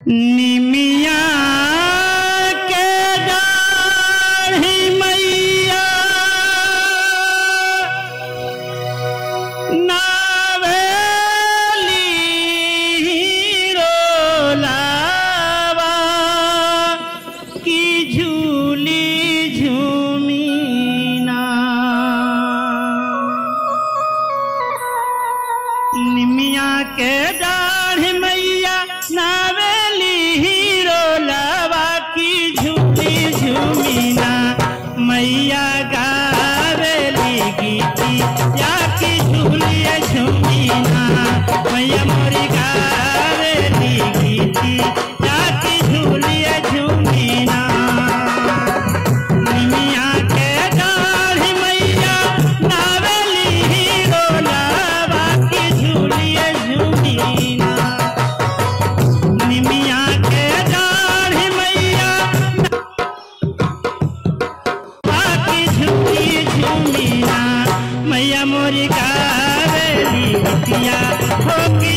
निमिया के दाढ़ी मैया नावेली रोलावा की झूली झूमीना। निमिया के दाढ़ी मैया नावेली रोलावा की झूली झूमीना। मैया गावेली गीती या की झूली झूमीना। मैया मोरी गावेली गीती या की झूली झूमीना। निमिया के दाढ़ी मैया नावेली रोलावा की झूली झूमीना। निमिया के दाढ़ी मैया बाकी झूली झूमीना। मैया मोरी गावेली गीतिया हो की